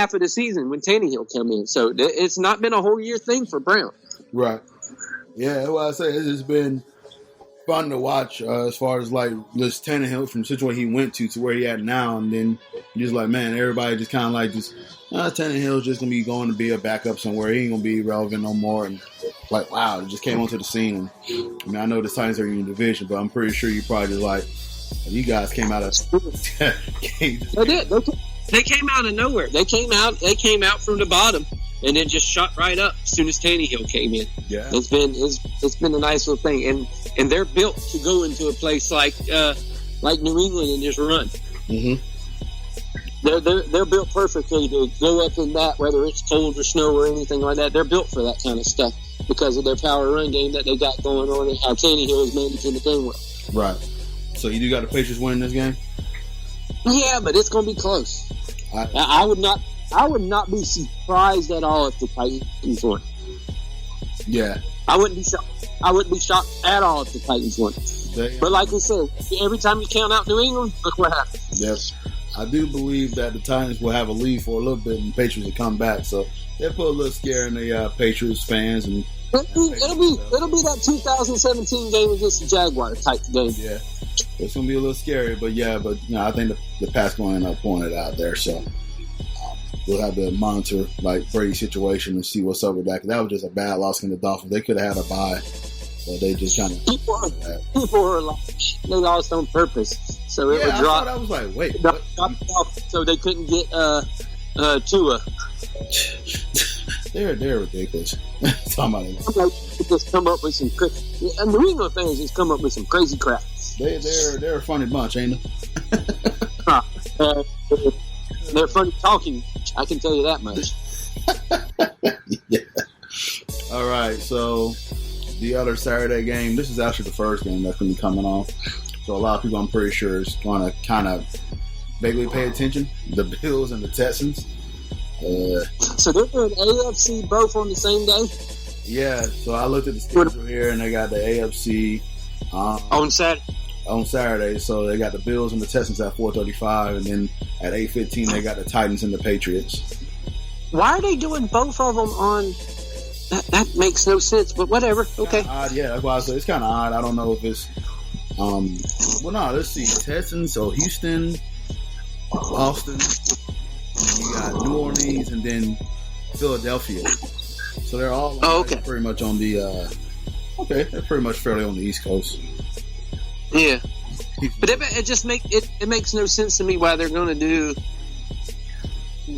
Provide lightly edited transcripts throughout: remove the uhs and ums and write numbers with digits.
half of the season when Tannehill come in. So it's not been a whole year thing for Brown. Right. Yeah, well, I say it's been fun to watch as far as like this Tannehill from the situation he went to where he at now, and then you're just like, man, everybody just kind of like just Tannehill's just gonna be going to be a backup somewhere. He ain't gonna be relevant no more. And like, wow, it just came onto the scene. And I mean, I know the Titans are in your division, but I'm pretty sure you probably just like, you guys came out of. They did. They came out of nowhere. They came out from the bottom. And then just shot right up as soon as Tannehill came in. Yeah, it's been a nice little thing, and they're built to go into a place like New England and just run. Mm-hmm. They're built perfectly to go up in that, whether it's cold or snow or anything like that. They're built for that kind of stuff because of their power run game that they got going on and how Tannehill is managing the game well. Right. So you do got the Patriots winning this game? Yeah, but it's going to be close. I would not be surprised at all if the Titans won. Yeah. I wouldn't be shocked at all if the Titans won. But like we said, every time you count out New England, look what happens. Yes. I do believe that the Titans will have a lead for a little bit and the Patriots will come back. So they'll put a little scare in the Patriots fans. And it'll be that 2017 game against the Jaguars type game. Yeah. It's going to be a little scary. But I think the Pats going to end up pulling it out there. So we'll have to monitor like Brady's situation and see what's up with that. Because that was just a bad loss in the Dolphins. They could have had a bye, but they just kind of people were like they lost on purpose, so it would drop. I was like, wait, so they couldn't get Tua. They're ridiculous. Talking about it. Like, just come up with some New England fans just come up with some crazy crap. They're a funny bunch, ain't they? They're funny talking. I can tell you that much. Yeah. All right. So the other Saturday game. This is actually the first game that's going to be coming on. So a lot of people, I'm pretty sure, is going to kind of vaguely pay attention. The Bills and the Texans. So they're doing AFC both on the same day? Yeah. So I looked at the schedule here, and they got the AFC on Saturday. So they got the Bills and the Texans at 4:35, and then at 8:15 they got the Titans and the Patriots. Why are they doing both of them on? That makes no sense, but whatever. Okay. Odd, yeah, that's why I said it's kind of odd. I don't know if it's let's see. Texans, so Houston, Boston, you got New Orleans, and then Philadelphia. So they're all pretty much on the they're pretty much fairly on the East Coast. Yeah, but it just makes no sense to me why they're going to do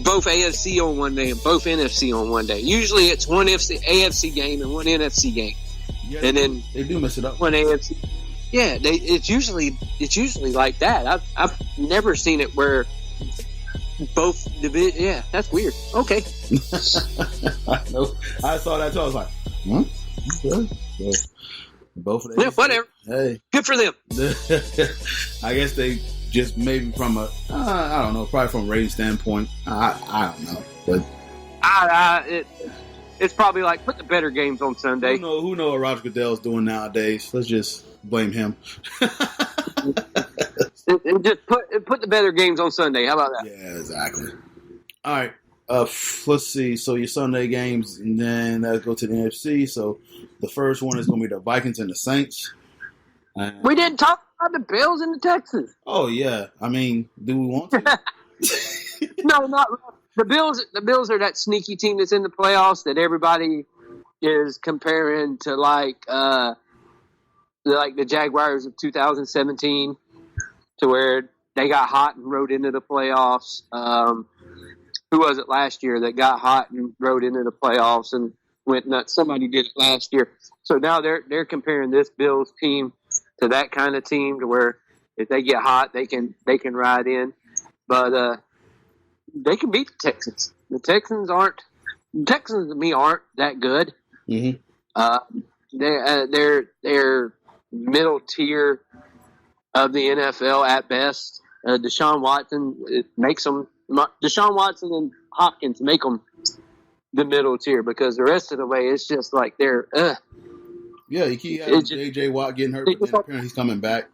both AFC on one day and both NFC on one day. Usually it's one AFC game and one NFC game, and then they do mess it up. One AFC. Yeah, it's usually like that. I've never seen it where both division. Yeah, that's weird. Okay. I know. I saw that too. I was like, Okay. Yeah. Both of them. Yeah, whatever. Hey, good for them. I guess they just maybe from a I don't know, probably from a rating standpoint. I don't know, but it's probably like put the better games on Sunday. Who know what Roger Goodell's doing nowadays? Let's just blame him. and just put the better games on Sunday. How about that? Yeah, exactly. All right. Let's see. So your Sunday games, and then let's go to the NFC. So the first one is going to be the Vikings and the Saints. We didn't talk about the Bills and the Texans. Oh yeah. I mean, do we want to? No, not the Bills. The Bills are that sneaky team that's in the playoffs that everybody is comparing to like the Jaguars of 2017, to where they got hot and rode into the playoffs. Who was it last year that got hot and rode into the playoffs and went nuts? Somebody did it last year. So now they're comparing this Bills team to that kind of team, to where if they get hot, they can ride in. But they can beat the Texans. The Texans to me aren't that good. Mm-hmm. They're middle tier of the NFL at best. Deshaun Watson makes them. Deshaun Watson and Hopkins make them the middle tier, because the rest of the way it's just like they're. Yeah, you keep having J.J. Watt getting hurt, but then apparently he's coming back.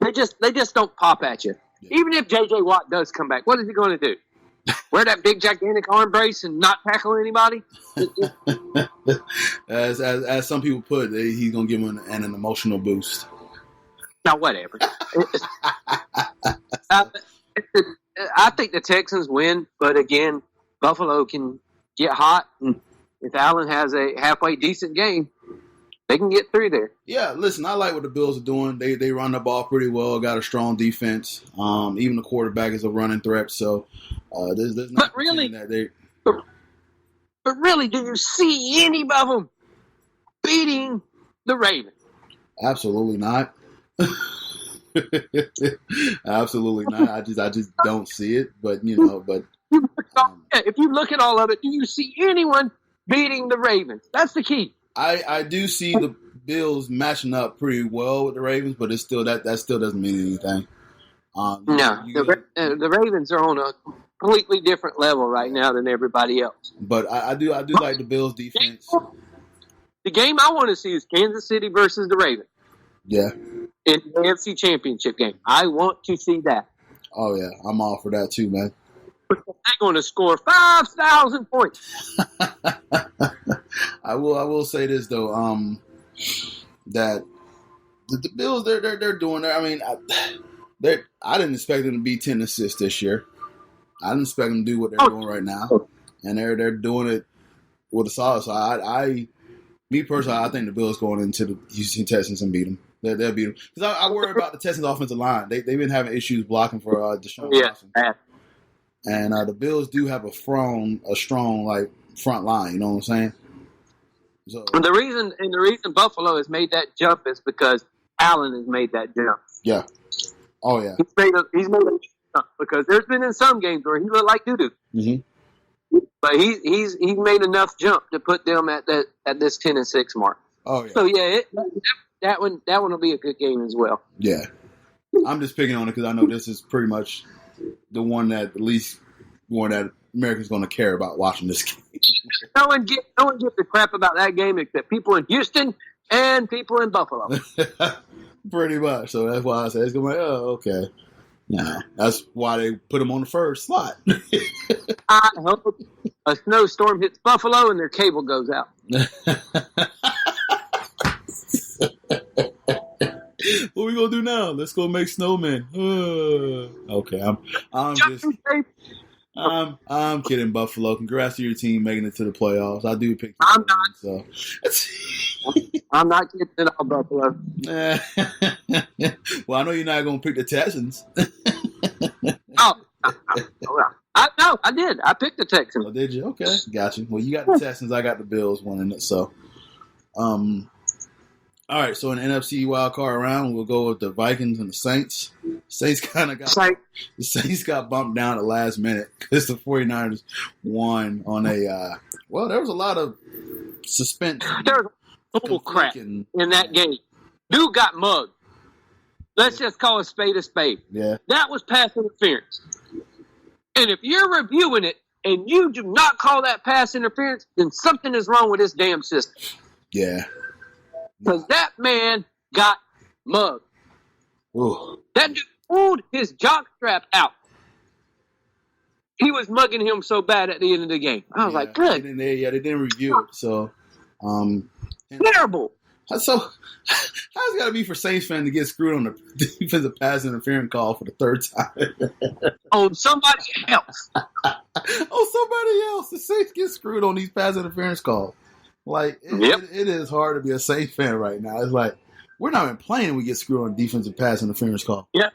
They just don't pop at you. Yeah. Even if J.J. Watt does come back, what is he going to do? wear that big gigantic arm brace and not tackle anybody. as some people put it, he's gonna give him an emotional boost. Now, whatever. I think the Texans win, but again, Buffalo can get hot, and if Allen has a halfway decent game, they can get through there. Yeah, listen, I like what the Bills are doing. They run the ball pretty well, got a strong defense. Even the quarterback is a running threat, so there's not. But really, do you see any of them beating the Ravens? Absolutely not. Absolutely not. I just don't see it. But if you look at all of it, do you see anyone beating the Ravens? That's the key. I do see the Bills matching up pretty well with the Ravens, but it's still that still doesn't mean anything. The Ravens are on a completely different level right now than everybody else. But I do like the Bills' defense. The game I want to see is Kansas City versus the Ravens. Yeah. In the AFC Championship game. I want to see that. Oh, yeah. I'm all for that, too, man. They're going to score 5,000 points. I will say this, though, that the Bills, they're doing that. I mean, I didn't expect them to be 10 assists this year. I didn't expect them to do what they're doing right now. And they're doing it with a solid. So me personally, I think the Bills going into the Houston Texans and beat them. They'll beat them. Because I worry about the Texans' offensive line. They've been having issues blocking for Deshaun Watson. And the Bills do have a strong like front line. You know what I'm saying? So the reason Buffalo has made that jump is because Allen has made that jump. Yeah. Oh yeah. He's made a jump because there's been in some games where he looked like doo-doo. Mm-hmm. But he's made enough jump to put them at this 10-6 mark. Oh yeah. So yeah, that one will be a good game as well. Yeah. I'm just picking on it because I know this is pretty much the one that America's going to care about watching this game. No one gives a crap about that game except people in Houston and people in Buffalo. Pretty much. So that's why I said it's going to be okay. Yeah, that's why they put them on the first slot. I hope a snowstorm hits Buffalo and their cable goes out. What we gonna do now? Let's go make snowmen. Okay, I'm kidding, Buffalo. Congrats to your team making it to the playoffs. I do pick. I'm not. So. I'm not kidding at all, Buffalo. Well, I know you're not gonna pick the Texans. I did. I picked the Texans. Oh, did you? Okay, got you. Well, you got the Texans. I got the Bills winning it. So, all right, so in the NFC wildcard round, we'll go with the Vikings and the Saints. Saints got bumped down at the last minute because the 49ers won on there was a lot of suspense. There was a little crap in that game. Dude got mugged. Let's just call a spade a spade. Yeah. That was pass interference. And if you're reviewing it and you do not call that pass interference, then something is wrong with this damn system. Yeah. Because that man got mugged. Ooh. That dude pulled his jockstrap out. He was mugging him so bad at the end of the game. I was like, good. They didn't review it. So, terrible. So, how's it got to be for Saints fans to get screwed on the defensive pass interference call for the third time? On somebody else. The Saints get screwed on these pass interference calls. Like, it is hard to be a Saints fan right now. It's like, we're not even playing, we get screwed on defensive pass interference call. Yep.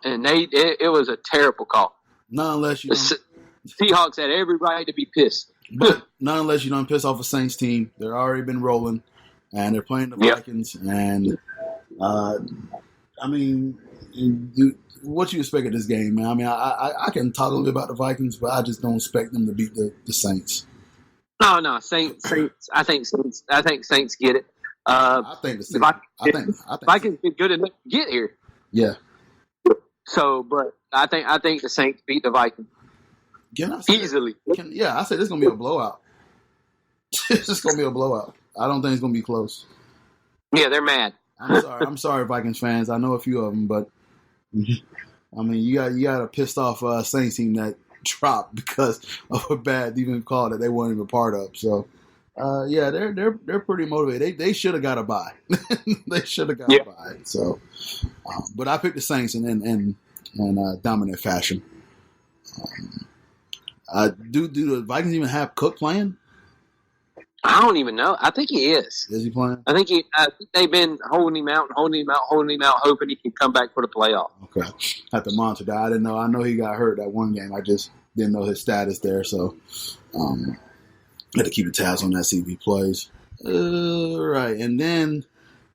And it was a terrible call. Not unless you Seahawks had every right to be pissed. But not unless you don't piss off a Saints team. They're already been rolling, and they're playing the Vikings. And, I mean, what you expect of this game, man? I mean, I can talk a little bit about the Vikings, but I just don't expect them to beat the Saints. No, Saints. I think Saints get it. I think the Saints. I think Vikings been good enough to get here. Yeah. So, but I think the Saints beat the Vikings easily. I said it's gonna be a blowout. It's just gonna be a blowout. I don't think it's gonna be close. Yeah, they're mad. I'm sorry, Vikings fans. I know a few of them, but I mean, you got a pissed off Saints team that dropped because of a bad defensive call that they weren't even part of. So, yeah, they're pretty motivated. They should have got a bye. They should have got a bye. So, but I picked the Saints in dominant fashion. Do the Vikings even have Cook playing? I don't even know. I think he is. Is he playing? I think they've been holding him out, hoping he can come back for the playoff. Okay. Have to monitor that. I didn't know. I know he got hurt that one game. I just didn't know his status there. So, had to keep the tabs on that, see if he plays. Right. And then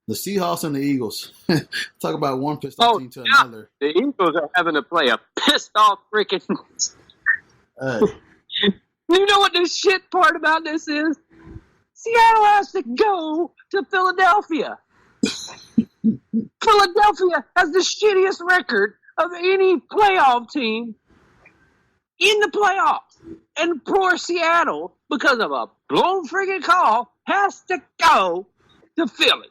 the Seahawks and the Eagles. Talk about one pissed off team to another. The Eagles are having to play a pissed off freaking. You know what the shit part about this is? Seattle has to go to Philadelphia. Philadelphia has the shittiest record of any playoff team in the playoffs. And poor Seattle, because of a blown friggin' call, has to go to Philly.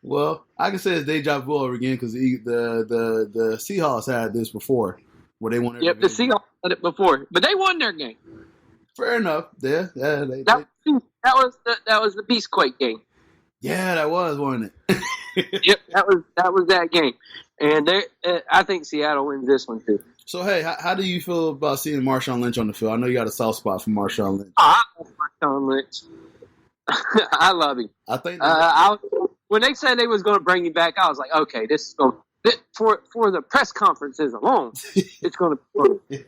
Well, I can say it's deja vu over again because the Seahawks had this before where they won. Yep, the Seahawks had it before, but they won their game. Fair enough. Yeah, that was the Beastquake game. Yeah, that was, wasn't it? Yep, that was that game, and I think Seattle wins this one too. So hey, how do you feel about seeing Marshawn Lynch on the field? I know you got a soft spot for Marshawn Lynch. I love Marshawn Lynch. I love him. I think when they said they was going to bring him back, I was like, okay, this is going for the press conferences alone. It's going to be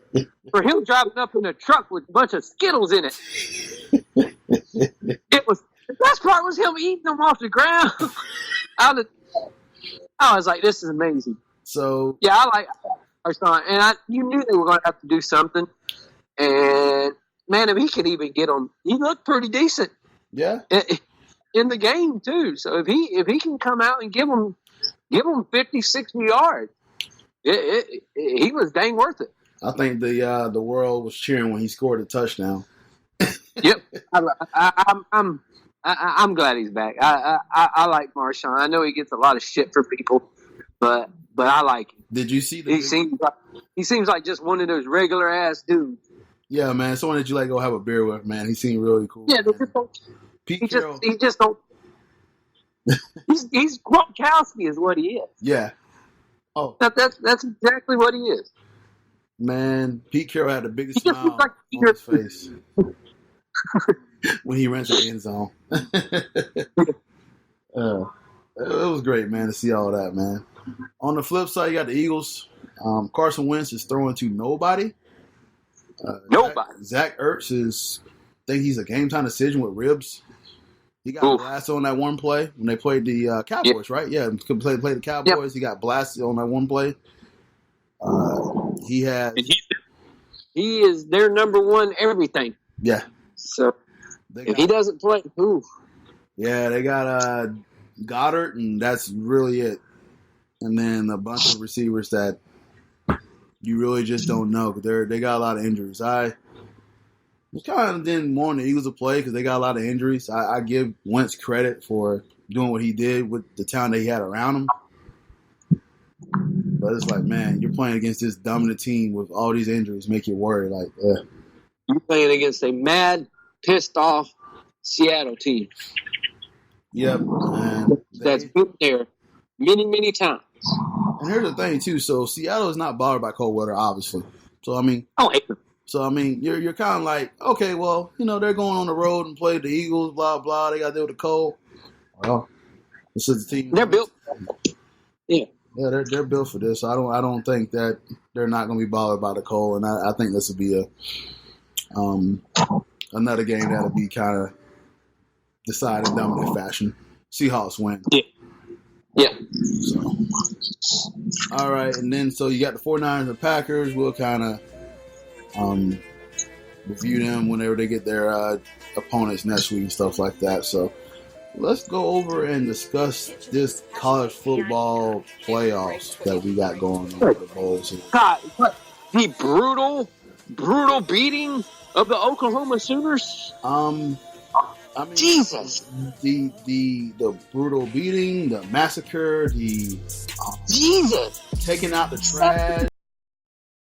for him driving up in a truck with a bunch of Skittles in it. It was the best part was him eating them off the ground. I was like, this is amazing. So yeah, I like Marshawn, and you knew they were going to have to do something. And man, if he could even get them, he looked pretty decent. Yeah, in the game too. So if he can come out and give them 50, 60 yards, he was dang worth it. I think the world was cheering when he scored a touchdown. Yep, I'm glad he's back. I like Marshawn. I know he gets a lot of shit for people, but I like him. Did you see he seems like just one of those regular ass dudes. Yeah, man. Someone that you like go have a beer with, man. He seemed really cool. Yeah, he just don't. He's Gronkowski is what he is. Yeah. Oh, that's exactly what he is. Man, Pete Carroll had the biggest smile on his face when he ran to the end zone. It was great, man, to see all that, man. On the flip side, you got the Eagles. Carson Wentz is throwing to nobody. Nobody. Zach Ertz he's a game time decision with ribs. He got blasted on that one play when they played the Cowboys, right? Yeah, play the Cowboys. Yep. He got blasted on that one play. He is their number one everything. Yeah. So if he doesn't play, yeah, they got Goddard, and that's really it. And then a bunch of receivers that you really just don't know because they got a lot of injuries. I kind of didn't want the Eagles to play because they got a lot of injuries. I give Wentz credit for doing what he did with the talent that he had around him. But it's like, man, you're playing against this dominant team with all these injuries, make you worry. Like, you're playing against a mad, pissed off Seattle team. Yep. That's been there many, many times. And here's the thing, too. So, Seattle is not bothered by cold weather, obviously. So, I mean, you're kind of like, okay, well, they're going on the road and play the Eagles, blah, blah. They got to deal with the cold. Well, this is the team. They're built. Yeah. Yeah, they're built for this. I don't think that they're not going to be bothered by the cold. And I think this will be another game that'll be kind of decided in dominant fashion. Seahawks win. Yeah. Yeah. So, all right, and then so you got the 49ers and the Packers. We'll kind of review them whenever they get their opponents next week and stuff like that. So let's go over and discuss this college football playoffs that we got going on with the bowls. God, the brutal beating of the Oklahoma Sooners. I mean, Jesus, the brutal beating, the massacre, the Jesus taking out the trash.